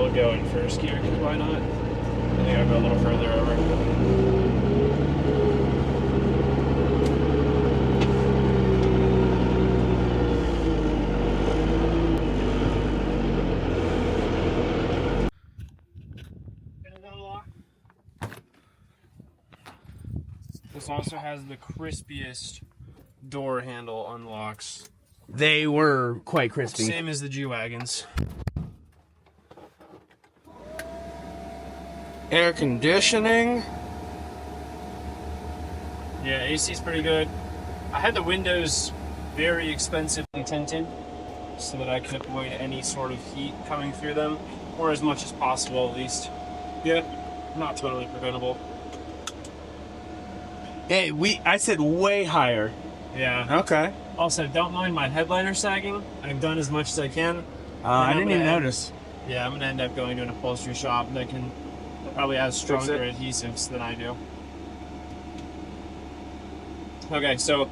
we'll go in first gear, because why not? I think I'll go a little further over. This also has the crispiest door handle unlocks. They were quite crispy. Same as the G-Wagons. Air conditioning. Yeah, AC's pretty good. I had the windows very expensively tinted so that I could avoid any sort of heat coming through them, or as much as possible at least. Yeah, not totally preventable. Hey, I said way higher. Yeah. Okay. Also, don't mind my headliner sagging. I've done as much as I can. I didn't even notice. Yeah, I'm going to end up going to an upholstery shop that probably has stronger adhesives than I do. Okay, so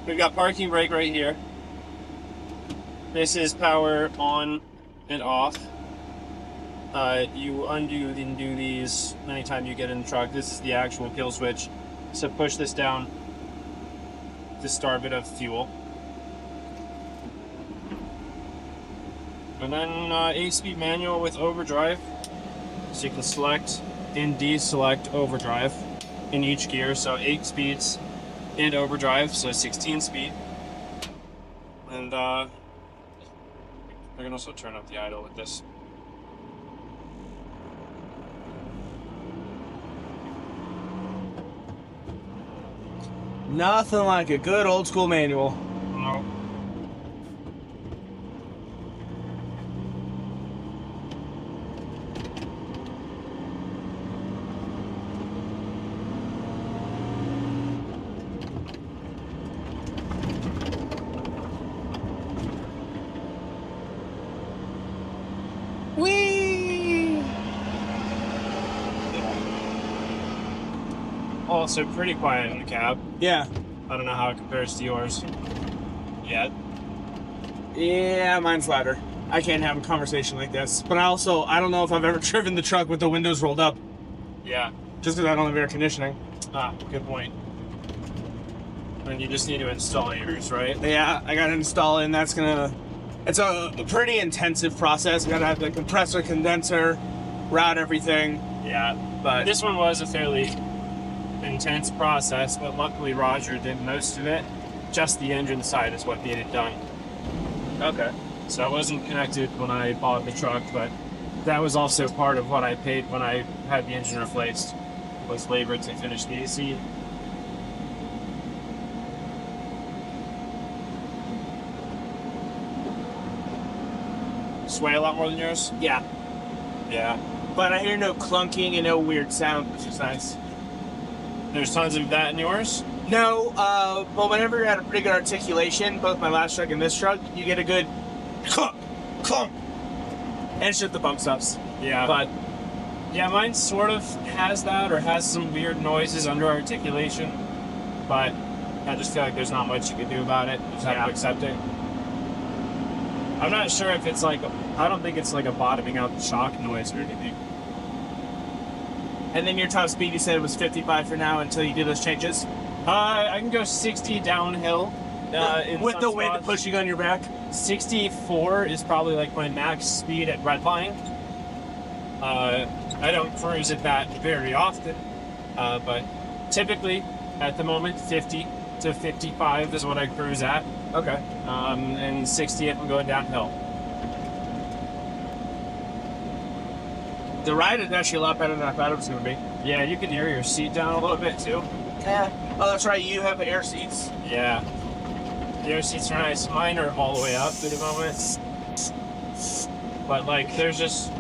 we've got parking brake right here. This is power on and off. You undo and do these anytime you get in the truck. This is the actual kill switch. So push this down to start a bit of fuel. And then 8-speed manual with overdrive. So you can select and deselect overdrive in each gear. So 8 speeds and overdrive, so 16 speed. And I can also turn up the idle with this. Nothing like a good old school manual. No. Whee! Also pretty quiet in the cab. Yeah. I don't know how it compares to yours. Yet. Yeah, mine's louder. I can't have a conversation like this. But I don't know if I've ever driven the truck with the windows rolled up. Yeah. Just because I don't have air conditioning. Ah, good point. And you just need to install yours, right? Yeah, I gotta install it, and that's gonna... It's a pretty intensive process. You gotta have the compressor, condenser, route everything. Yeah. But This one was a fairly intense process, but luckily Roger did most of it. Just the engine side is what needed done. okay. So I wasn't connected when I bought the truck, but that was also part of what I paid when I had the engine replaced, was labor to finish the AC. Sway a lot more than yours? Yeah. Yeah. But I hear no clunking and no weird sound, which is nice. There's tons of that in yours? No, but whenever you're at a pretty good articulation, both my last truck and this truck, you get a good clunk, clunk, and shit the bump stops. Yeah. But yeah, mine sort of has that, or has some weird noises under articulation, but I just feel like there's not much you can do about it. You just have to accept it. I'm not sure if it's like, I don't think it's like a bottoming out the shock noise or anything. And then your top speed, you said it was 55 for now until you do those changes? I can go 60 downhill. With the wind pushing on your back? 64 is probably like my max speed at redline. I don't cruise at that very often, but typically at the moment 50 to 55 is what I cruise at. Okay. And 60 if I'm going downhill. The ride is actually a lot better than I thought it was going to be. Yeah, you can air your seat down a little bit too. Yeah. Oh, that's right. You have air seats. Yeah. The air seats are nice. Mine are all the way up at the moment. But like, there's just,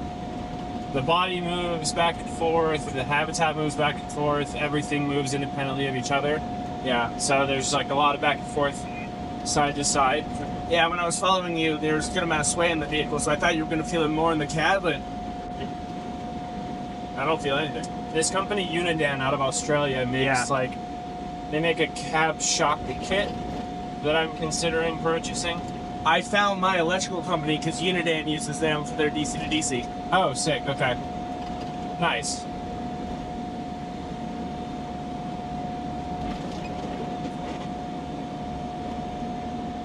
the body moves back and forth, the habitat moves back and forth, everything moves independently of each other. Yeah. So there's like a lot of back and forth, side to side. Yeah, when I was following you, there was a good amount of sway in the vehicle, so I thought you were going to feel it more in the cab, but I don't feel anything. This company, Unimog out of Australia, makes they make a cab shock kit that I'm considering purchasing. I found my electrical company because Unidan uses them for their DC to DC. Oh, sick. Okay. Nice.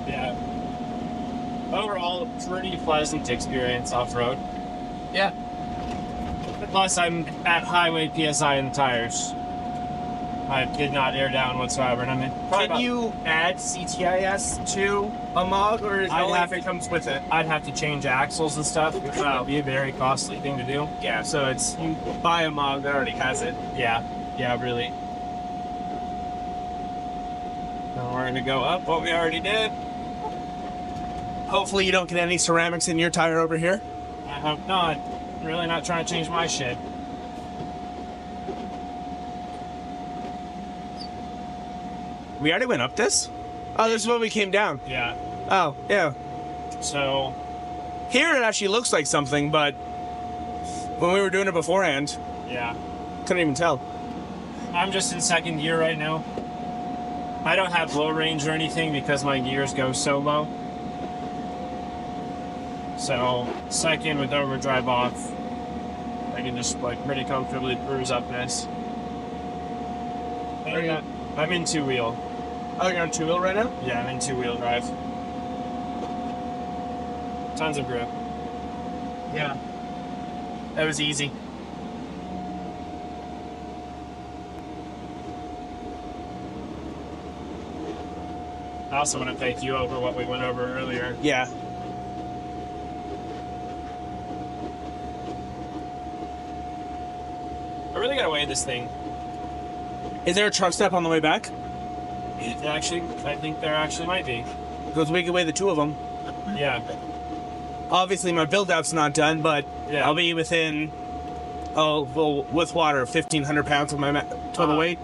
Yeah. Overall, pretty pleasant experience off-road. Yeah. Plus, I'm at highway PSI in the tires. I did not air down whatsoever, and I mean, Can you add CTIS to a MOG, or is it only if it comes with it? I'd have to change axles and stuff, which would be a very costly thing to do. Yeah, so it's you buy a MOG that already has it. Yeah, really. Now we're gonna go up what we already did. Hopefully you don't get any ceramics in your tire over here. I hope not. I'm really not trying to change my shit. We already went up this? Oh, this is when we came down. Yeah. Oh, yeah. So, Here it actually looks like something, but when we were doing it beforehand, yeah. couldn't even tell. I'm just in second gear right now. I don't have low range or anything because my gears go so low. So, second with overdrive off, I can just like pretty comfortably cruise up this. I'm in two-wheel. Oh, you're on two-wheel right now? Yeah, I'm in two-wheel drive. Tons of grip. Yeah. That was easy. I also want to thank you over what we went over earlier. Yeah. I really gotta weigh this thing. Is there a truck stop on the way back? Actually, I think there actually might be. Because we can weigh the two of them. Yeah. Obviously, my build-out's not done, but Yeah. I'll be within, with water, 1,500 pounds of my total weight.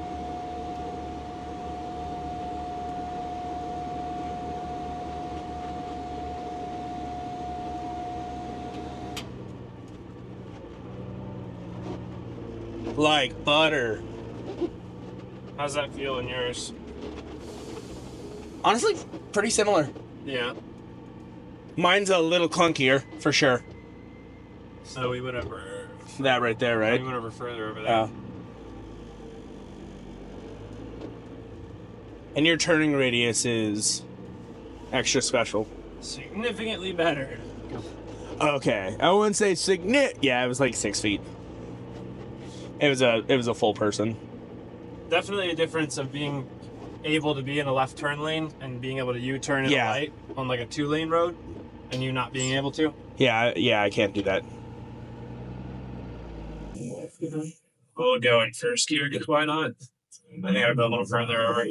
Like butter. How's that feel in yours? Honestly, pretty similar. Yeah. Mine's a little clunkier, for sure. So we went over. That right there, right? We went over further over there. And your turning radius is extra special. Significantly better. Okay, I wouldn't say Yeah, it was like 6 feet. It was a full person. Definitely a difference of being able to be in a left turn lane and being able to U-turn in a light on like a 2-lane road, and you not being able to. Yeah, I can't do that. We'll go in first gear, because why not? I think I'll go a little further over.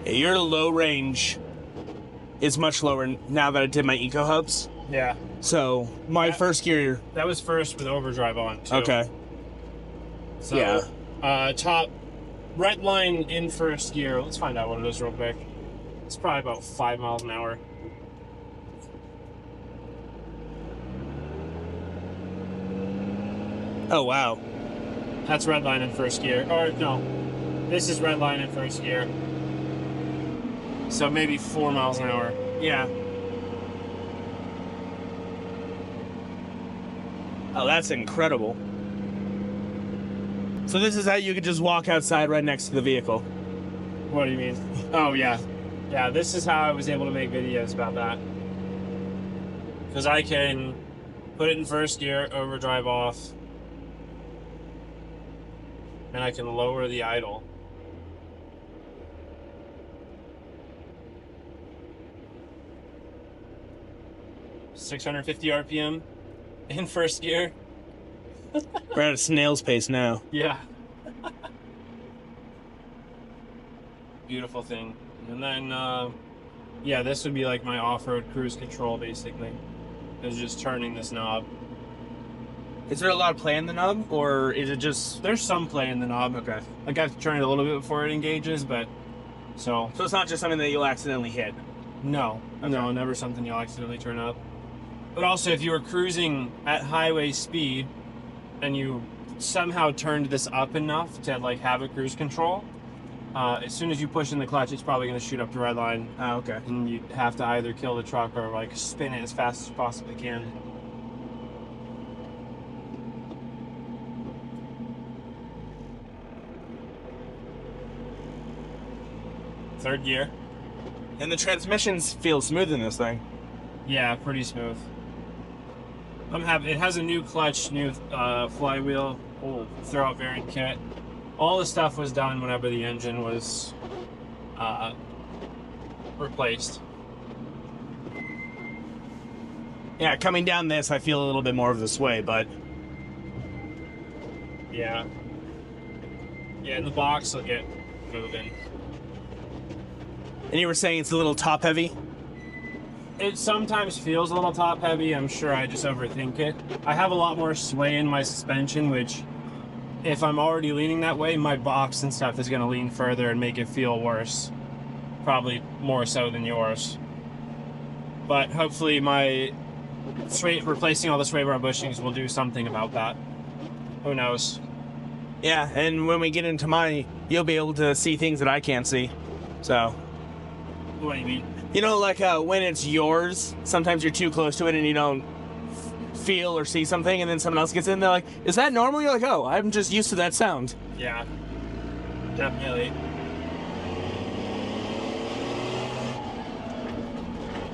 Your low range is much lower now that I did my eco hubs. Yeah. So my first gear. That was first with overdrive on, too. Okay. So, Yeah. Top red line in first gear. Let's find out what it is real quick. It's probably about 5 miles an hour. Oh wow. That's red line in first gear. Or no, this is red line in first gear. So maybe 4 miles an hour. Yeah. Oh, that's incredible. So this is how you could just walk outside right next to the vehicle. What do you mean? Oh, yeah. Yeah, this is how I was able to make videos about that. Because I can put it in first gear, overdrive off, and I can lower the idle. .650 RPM in first gear. We're at a snail's pace now. Yeah. Beautiful thing. And then, yeah, this would be like my off-road cruise control, basically. It's just turning this knob. Is there a lot of play in the knob, or is it just... There's some play in the knob. Okay. Like I have to turn it a little bit before it engages, but so it's not just something that you'll accidentally hit? no, Okay. no, never something you'll accidentally turn up. But also, if you were cruising at highway speed and you somehow turned this up enough to like have a cruise control, as soon as you push in the clutch, it's probably going to shoot up the red line. Oh, okay. And you have to either kill the truck or like spin it as fast as you possibly can. Third gear. And the transmissions feel smooth in this thing. Yeah, pretty smooth. I'm happy. It has a new clutch, new flywheel, throwout variant kit. All the stuff was done whenever the engine was replaced. Yeah, coming down this, I feel a little bit more of the sway, but... Yeah. Yeah, in the box will get moving. And you were saying it's a little top-heavy? It sometimes feels a little top heavy. I'm sure I just overthink it. I have a lot more sway in my suspension, which if I'm already leaning that way, my box and stuff is going to lean further and make it feel worse. Probably more so than yours. But hopefully my replacing all the sway bar bushings will do something about that. Who knows? Yeah, and when we get into mine, you'll be able to see things that I can't see. So... What do you mean? You know, like when it's yours, sometimes you're too close to it and you don't feel or see something, and then someone else gets in, they're like, is that normal? You're like, oh, I'm just used to that sound. Yeah. Definitely.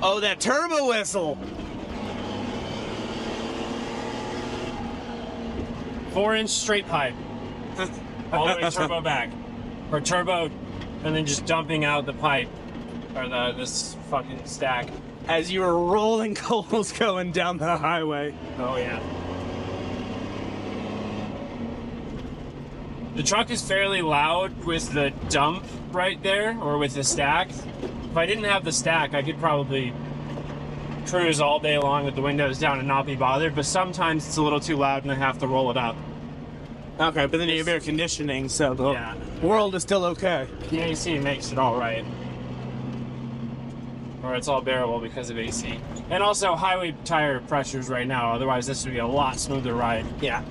Oh, that turbo whistle! 4-inch straight pipe. All the way turbo back. Or turbo, and then just dumping out the pipe. Or this fucking stack. As you were rolling coals going down the highway. Oh, yeah. The truck is fairly loud with the dump right there, or with the stack. If I didn't have the stack, I could probably cruise all day long with the windows down and not be bothered, but sometimes it's a little too loud and I have to roll it up. Okay, but then you have air conditioning, so the Yeah. world is still okay. The AC makes it all right. Or it's all bearable because of AC. And also highway tire pressures right now, otherwise this would be a lot smoother ride. Yeah.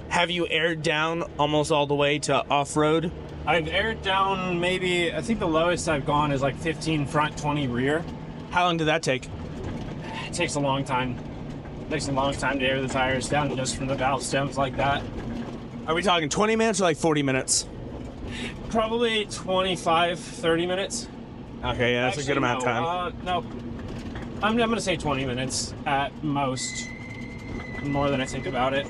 Have you aired down almost all the way to off-road? I've aired down maybe, I think the lowest I've gone is like 15 front, 20 rear. How long did that take? It takes a long time. It takes a long time to air the tires down just from the valve stems like that. Are we talking 20 minutes or like 40 minutes? Probably 25, 30 minutes. Okay, yeah, that's a good amount of time. No. I'm going to say 20 minutes at most. More than I think about it.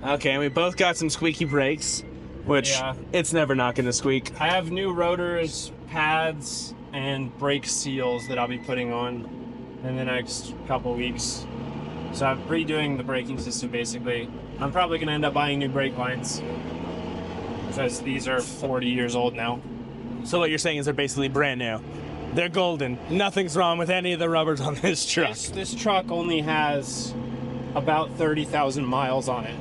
Okay, and we both got some squeaky brakes, which Yeah. it's never not going to squeak. I have new rotors, pads, and brake seals that I'll be putting on in the next couple weeks. So I'm redoing the braking system basically. I'm probably going to end up buying new brake lines because these are 40 years old now. So what you're saying is they're basically brand new. They're golden. Nothing's wrong with any of the rubbers on this truck. This truck only has about 30,000 miles on it.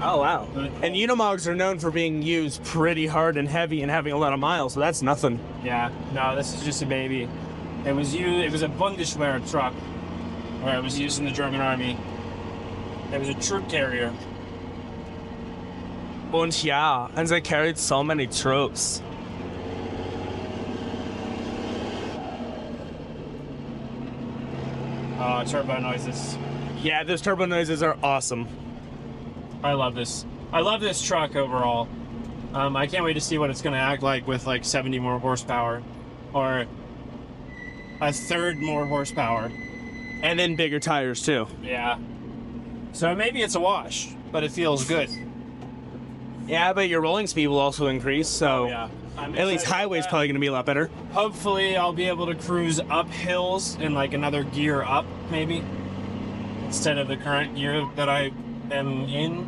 Oh, wow. And Unimogs are known for being used pretty hard and heavy and having a lot of miles, so that's nothing. Yeah, no, this is just a baby. It was a Bundeswehr truck, where it was used in the German army. It was a troop carrier. Und ja, and they carried so many troops. Turbo noises. Yeah, those turbo noises are awesome. I love this. I love this truck overall. I can't wait to see what it's going to act like with like 70 more horsepower, or a third more horsepower. And then bigger tires, too. Yeah. So maybe it's a wash, but it feels good. Yeah, but your rolling speed will also increase, so Yeah. I'm at least excited highway's about probably going to be a lot better. that. Hopefully, I'll be able to cruise up hills in like another gear up, maybe, instead of the current gear that I am in.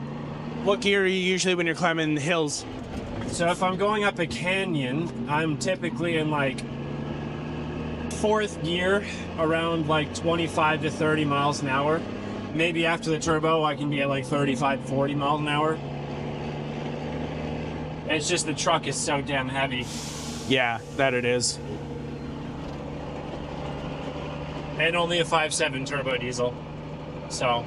What gear are you usually when you're climbing hills? So if I'm going up a canyon, I'm typically in like fourth gear around like 25 to 30 miles an hour. Maybe after the turbo, I can be at like 35, 40 miles an hour. It's just the truck is so damn heavy. Yeah, that it is. And only a 5.7 turbo diesel. So.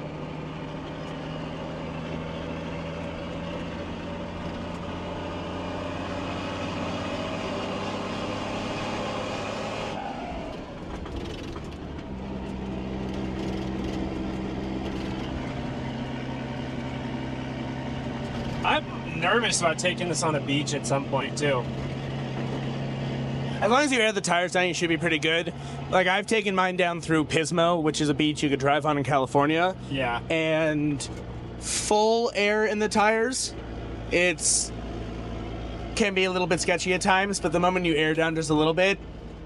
I'm nervous about taking this on a beach at some point too. As long as you air the tires down, you should be pretty good. Like, I've taken mine down through Pismo, which is a beach you could drive on in California. Yeah. And full air in the tires, can be a little bit sketchy at times, but the moment you air down just a little bit,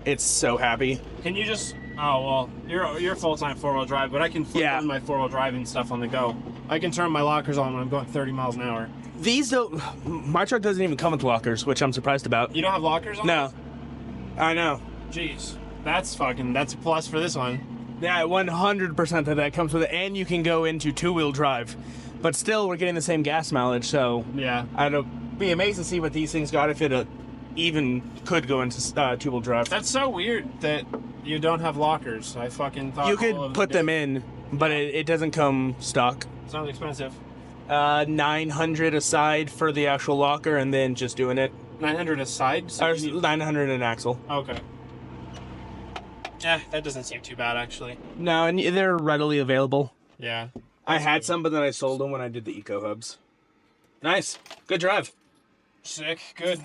it's so happy. Can you just... Oh, well, you're full-time four-wheel drive, but I can flip on my four-wheel driving stuff on the go. I can turn my lockers on when I'm going 30 miles an hour. These don't... My truck doesn't even come with lockers, which I'm surprised about. You don't have lockers on? No. I know. Jeez. That's a plus for this one. Yeah, 100% that comes with it, and you can go into two-wheel drive. But still, we're getting the same gas mileage, so... Yeah. I'd be amazed to see what these things got if it even could go into two-wheel drive. That's so weird that you don't have lockers. I fucking thought you could put them in, but it doesn't come stock. Sounds expensive. 900 aside for the actual locker, and then just doing it. 900 aside? So Or 900 an axle. Okay. Yeah, that doesn't seem too bad, actually. No, and they're readily available. Yeah. I had some, but then I sold them when I did the Eco Hubs. Nice. Good drive. Sick. Good.